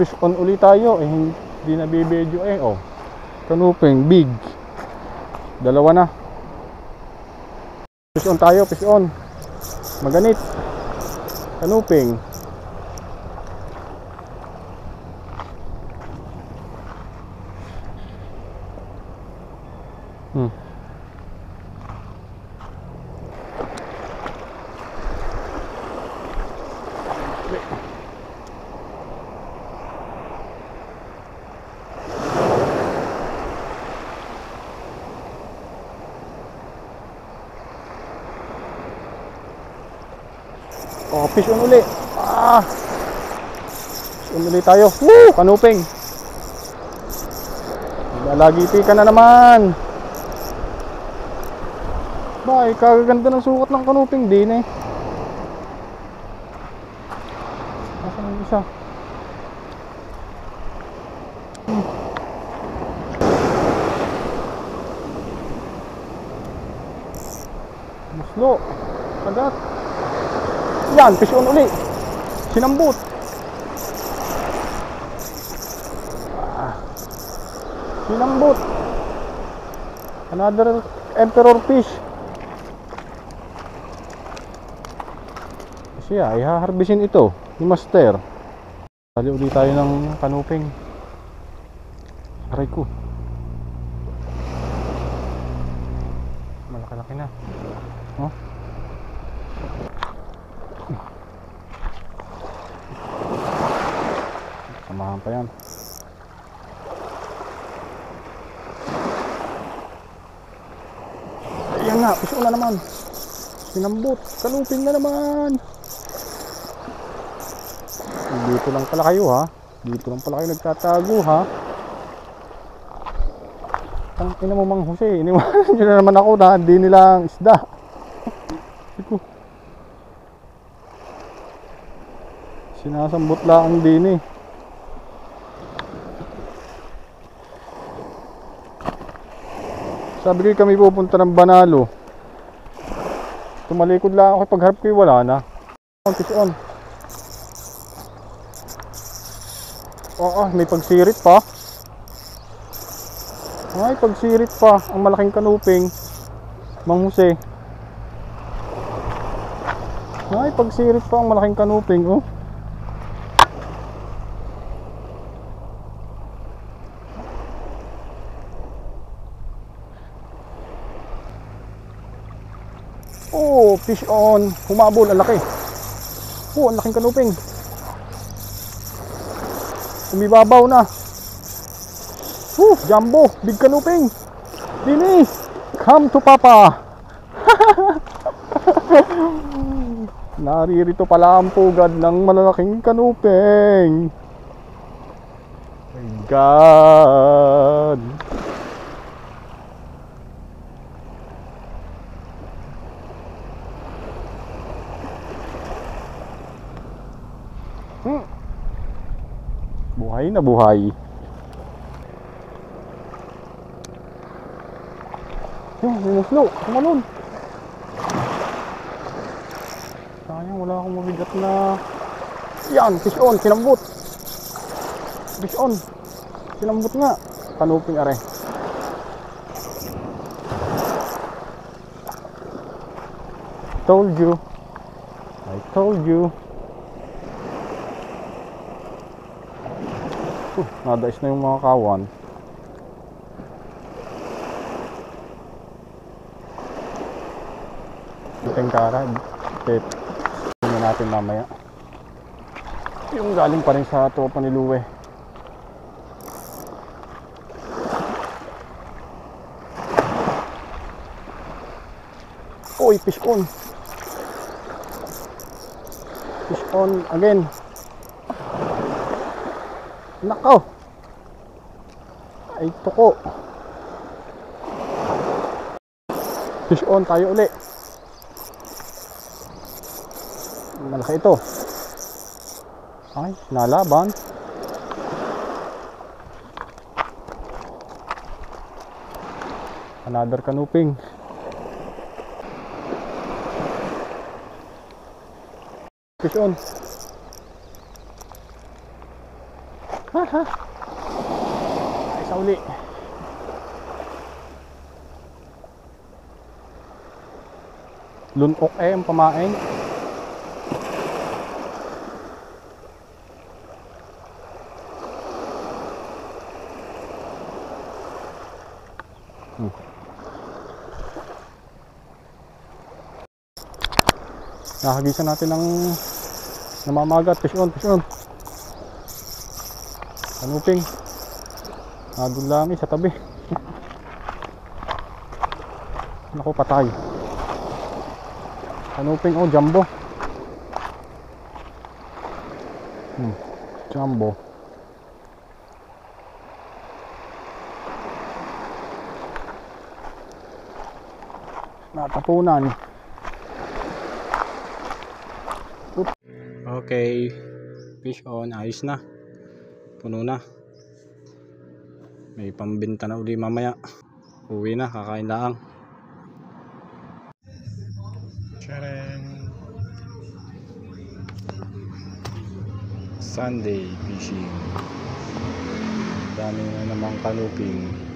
fish on ulit tayo. Eh, hindi na bibidyo eh. Oh. Kanuping, big. Dalawa na. Fish on tayo, fish on. Maganit. Kanuping. Oh, fish on uli. Fish on uli tayo. Woo! Kanuping. Lalagiti ka na naman. Ba, kagaganda ng sukat ng kanuping din eh. Nasaan yung isa? Muslo. Kagat. Yan, fish on uli. Sinambut. Sinambut. Another emperor fish. Kasi ihaharbisin ito ni Master. Sali ulit tayo ng kanuping. Aray ko. Malaki-laki na. Oh. Samahan pa yan. Ayan nga, fish on na naman. Sinambut, kanuping na naman. Dito lang pala kayo ha. Dito lang pala kayo nagtatago ha. Ang ina mo Mang Jose, iniwanan nyo na naman ako na hindi nilang isda. Sinasambot lang din eh. Sabi ko kami pupunta ng Banalo. Tumalikod lang ako, pagharap ko wala na. Fish on. Oo, may pagsirit pa. Ay, pagsirit pa. Ang malaking kanuping Mang Jose. Ay, pagsirit pa ang malaking kanuping. Oh. Oh, fish on. Humabol, ang laki. Oh, ang laking kanuping. Umibabaw na. Jumbo, big kanuping. Dini, come to Papa. Naririto pala ang pugad ng malalaking kanuping. My God. Buhay na buhay. Minuslo, kumalon. Sayang, wala akong mabigat na. Yan, fish on, sinambut. Fish on, sinambut nga. Kanuping are. Told you. I told you. Nadais na yung mga kawan. Iteng kara. Tingnan natin mamaya. Yung galing pa rin sa tropa ni Luwe. Oy, fish on. Fish on again. Nako. Ay, tuko. Fish on tayo uli. Malaki ito. Ay, nalaban. Another kanuping. Fish on. Ay, sa uli. Lunok ang pamain. Nakagisan natin ng namamagat. Fish on, fish on. Kanuping. Nadun lang sa tabi. Naku, patay. Kanuping, oh, jumbo. Jumbo. Natapunan. Okay, fish on, ayos na, puno na, may pambenta na uli mamaya, uwi na, kakain lang. Sunday fishing, dami na namang kanuping.